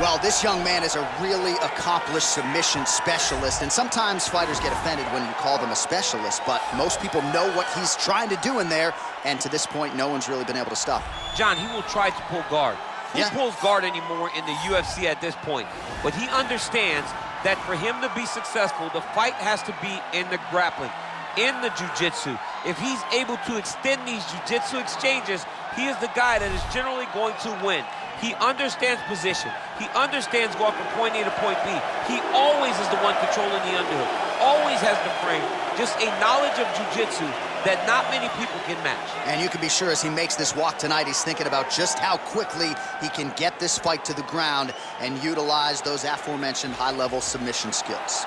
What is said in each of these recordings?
Well, this young man is a really accomplished submission specialist, and sometimes fighters get offended when you call them a specialist, but most people know what he's trying to do in there, and to this point, no one's really been able to stop him. John, he will try to pull guard. Who pulls guard anymore in the UFC at this point? But he understands that for him to be successful, the fight has to be in the grappling, in the jiu-jitsu. If he's able to extend these jiu-jitsu exchanges, he is the guy that is generally going to win. He understands position. He understands going from point A to point B. He always is the one controlling the underhook. Always has the frame. Just a knowledge of jiu-jitsu that not many people can match. And you can be sure as he makes this walk tonight, he's thinking about just how quickly he can get this fight to the ground and utilize those aforementioned high-level submission skills.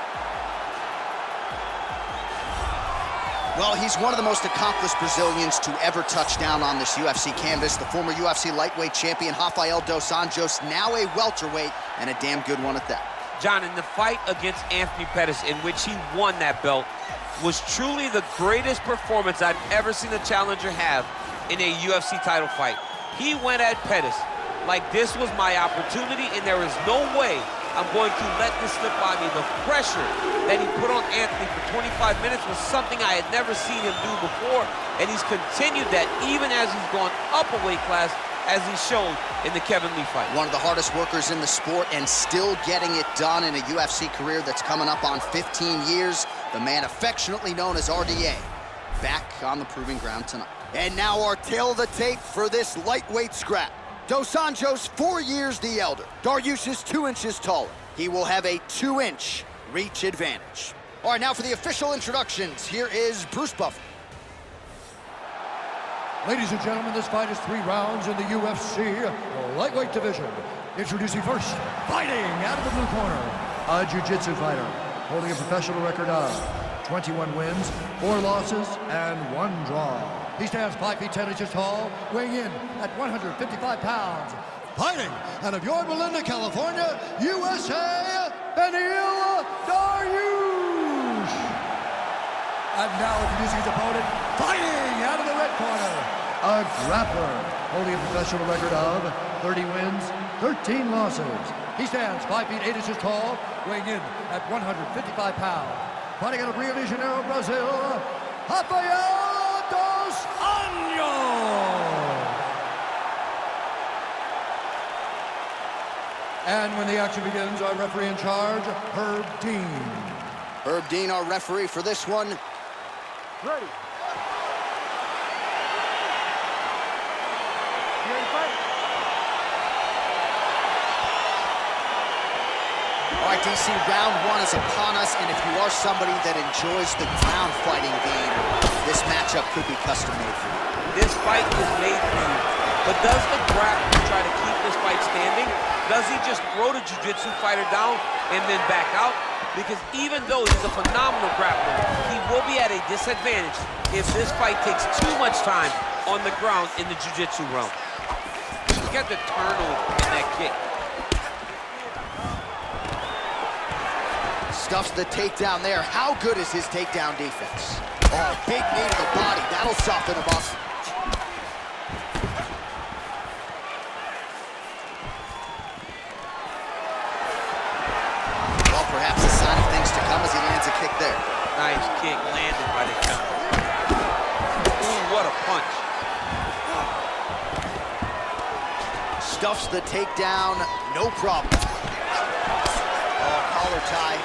Well, he's one of the most accomplished Brazilians to ever touch down on this UFC canvas. The former UFC lightweight champion, Рафаэль Дос Аньос, now a welterweight, and a damn good one at that. John, in the fight against Anthony Pettis, in which he won that belt, was truly the greatest performance I've ever seen a challenger have in a UFC title fight. He went at Pettis like this was my opportunity, and there is no way I'm going to let this slip by me. The pressure that he put on Anthony for 25 minutes was something I had never seen him do before, and he's continued that even as he's gone up a weight class, as he showed in the Kevin Lee fight. One of the hardest workers in the sport and still getting it done in a UFC career that's coming up on 15 years. The man affectionately known as RDA, back on the proving ground tonight. And now our tail of the tape for this lightweight scrap. Dos Anjos, 4 years the elder. Dariush is 2 inches taller. He will have a 2-inch reach advantage. All right, now for the official introductions. Here is Bruce Buffer. Ladies and gentlemen, this fight is 3 rounds in the UFC lightweight division. Introducing first, fighting out of the blue corner, a jiu-jitsu fighter holding a professional record of 21 wins, 4 losses, and 1 draw. He stands 5 feet 10 inches tall, weighing in at 155 pounds. Fighting out of Yorba Linda, California, USA, Beniel Darrioush. And now introducing his opponent, fighting out of the red corner, a grappler holding a professional record of 30 wins, 13 losses. He stands 5 feet 8 inches tall, weighing in at 155 pounds. Fighting out of Rio de Janeiro, Brazil, Рафаэль Dos Anьos. And when the action begins, our referee in charge, Herb Dean. Herb Dean, our referee for this one. Ready. You ready to fight? All right, DC, round 1 is upon us, and if you are somebody that enjoys the ground fighting game, this matchup could be custom made for you. This fight is made for you. But does the grappler try to keep this fight standing? Does he just throw the jiu-jitsu fighter down and then back out? Because even though he's a phenomenal grappler, he will be at a disadvantage if this fight takes too much time on the ground in the jiu-jitsu realm. Look at the turnover in that kick. Stuffs the takedown there. How good is his takedown defense? Oh, big knee to the body. That'll soften him up. Well, perhaps a sign of things to come as he lands a kick there. Nice kick landed by the counter. Ooh, what a punch. Stuffs the takedown, no problem. Oh, collar tie.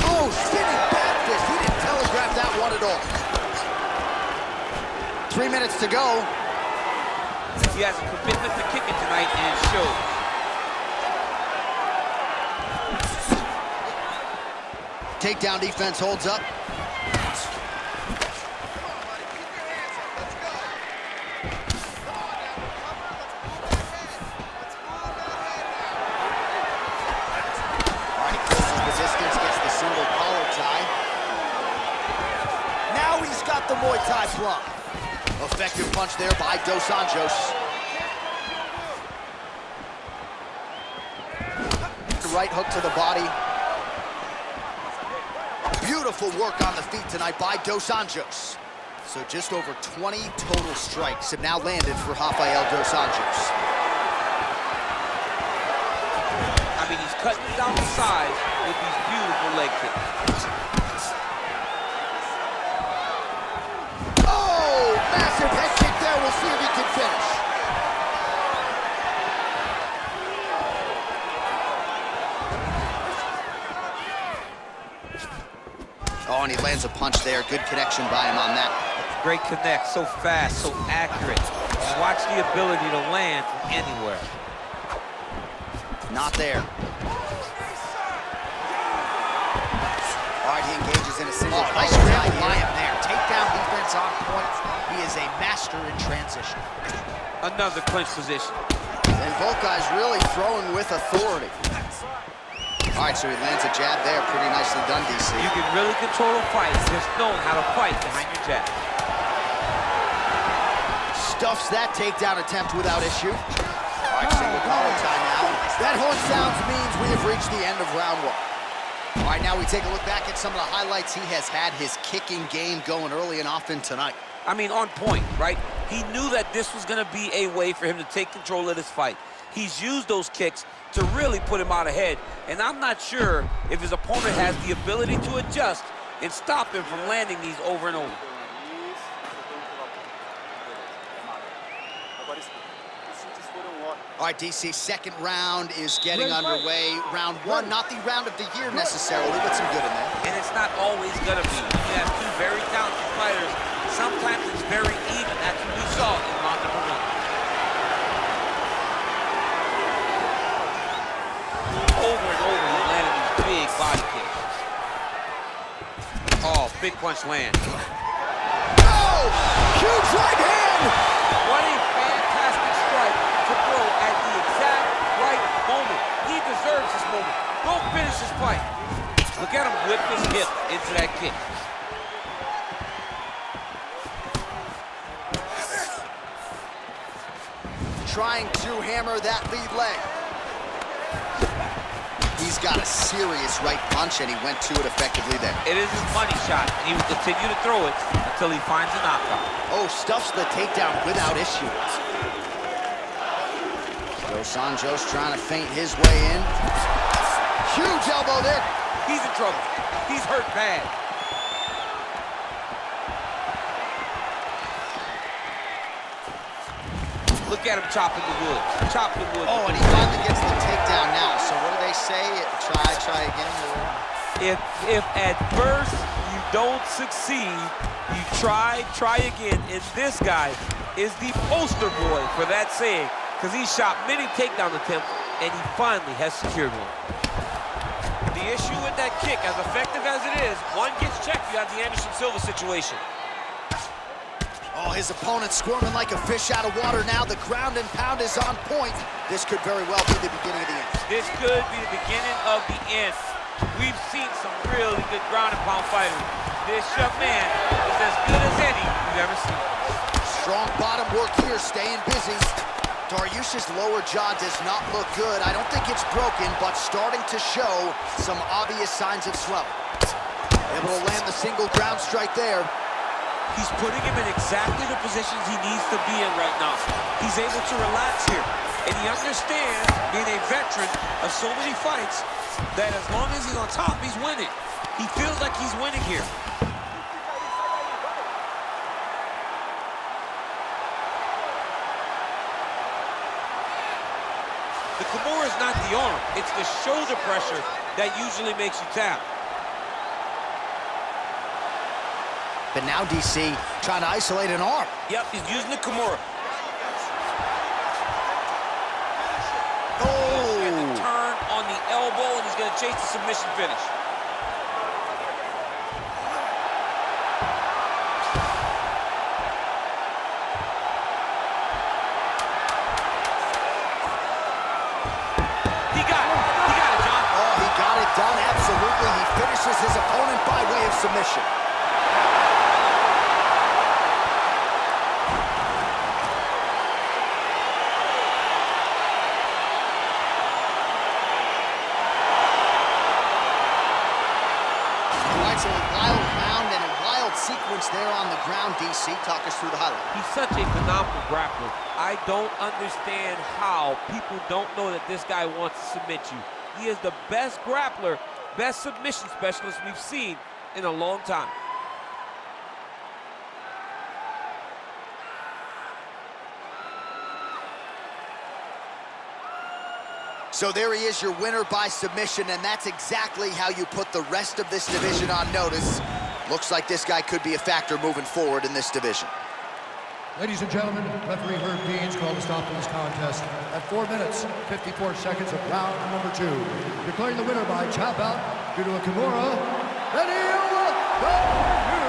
Oh, spinning back fist. He didn't telegraph that one at all. 3 minutes to go. He has a commitment to kicking tonight, and it shows. Takedown defense holds up. The Muay Thai plum. Effective punch there by Dos Anjos. Right hook to the body. Beautiful work on the feet tonight by Dos Anjos. So just over 20 total strikes have now landed for Рафаэль Дос Аньос. I mean, he's cutting it down the sides with these beautiful leg kicks. Oh, massive head kick there. We'll see if he can finish. Oh, and he lands a punch there. Good connection by him on that. Great connect, so fast, so accurate. Just watch the ability to land from anywhere. Not there. All right, he engages in a single. Oh, nice grab by him there. Takedown defense on point. He is a master in transition. Another clinch position. And both guys really throwing with authority. All right, so he lands a jab there. Pretty nicely done, DC. You can really control a fight just knowing how to fight behind your jab. Stuffs that takedown attempt without issue. All right, single collar tie now. That horn sounds means we have reached the end of round one. All right, now we take a look back at some of the highlights. He has had his kicking game going early and often tonight. I mean, on point, right? He knew that this was going to be a way for him to take control of this fight. He's used those kicks to really put him out ahead, and I'm not sure if his opponent has the ability to adjust and stop him from landing these over and over. All right, DC, second round is getting underway. Round one, not the round of the year necessarily, but some good in there. And it's not always going to be. You have two very talented fighters. Sometimes it's very even. That's what we saw in round number one. Over and over, he landed these big body kicks. Oh, big punch land. Oh, huge right hand! What a fantastic strike to throw at the exact right moment. He deserves this moment. Go finish this fight. Look at him whip his hip into that kick. Trying to hammer that lead leg. He's got a serious right punch, and he went to it effectively there. It is his money shot, and he will continue to throw it until he finds a knockout. Oh, stuffs the takedown without issue. Dos Anjos trying to feint his way in. Huge elbow there. He's in trouble. He's hurt bad. Look at him chopping the wood. Chopping the wood. Oh, and he finally gets the takedown now. So what do they say? Try again. If at first you don't succeed, you try again. And this guy is the poster boy for that saying, because he shot many takedown attempts, and he finally has secured one. The issue with that kick, as effective as it is, one gets checked, you have the Anderson Silva situation. Oh, his opponent squirming like a fish out of water now. The ground and pound is on point. This could very well be the beginning of the end. This could be the beginning of the end. We've seen some really good ground and pound fighters. This young man is as good as any you've ever seen. Strong bottom work here, staying busy. Dariush's lower jaw does not look good. I don't think it's broken, but starting to show some obvious signs of swelling. Able to land the single ground strike there. He's putting him in exactly the positions he needs to be in right now. He's able to relax here. And he understands, being a veteran of so many fights, that as long as he's on top, he's winning. He feels like he's winning here. The Kimura is not the arm. It's the shoulder pressure that usually makes you tap. But now DC trying to isolate an arm. Yep, he's using the Kimura. Oh! He's going to turn on the elbow, and he's going to chase the submission finish. He got it. He got it, John. Oh, he got it done, absolutely. He finishes his opponent by way of submission. So a wild round and a Wild sequence there on the ground, DC. Talk us through the highlight. He's such a phenomenal grappler. I don't understand how people don't know that this guy wants to submit you. He is the best grappler, best submission specialist we've seen in a long time. So there he is, your winner by submission, and that's exactly how you put the rest of this division on notice. Looks like this guy could be a factor moving forward in this division. Ladies and gentlemen, referee Herb Deans called a stop to this contest at 4 minutes, 54 seconds of round number 2. Declaring the winner by tap out due to a Kimura, Beniel Darrius.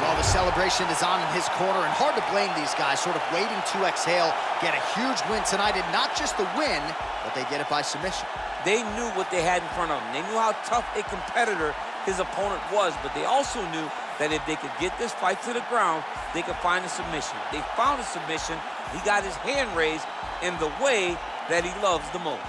Well, the celebration is on in his corner, and hard to blame these guys, sort of waiting to exhale, get a huge win tonight, and not just the win, but they get it by submission. They knew what they had in front of them. They knew how tough a competitor his opponent was, but they also knew that if they could get this fight to the ground, they could find a submission. They found a submission. He got his hand raised in the way that he loves the most.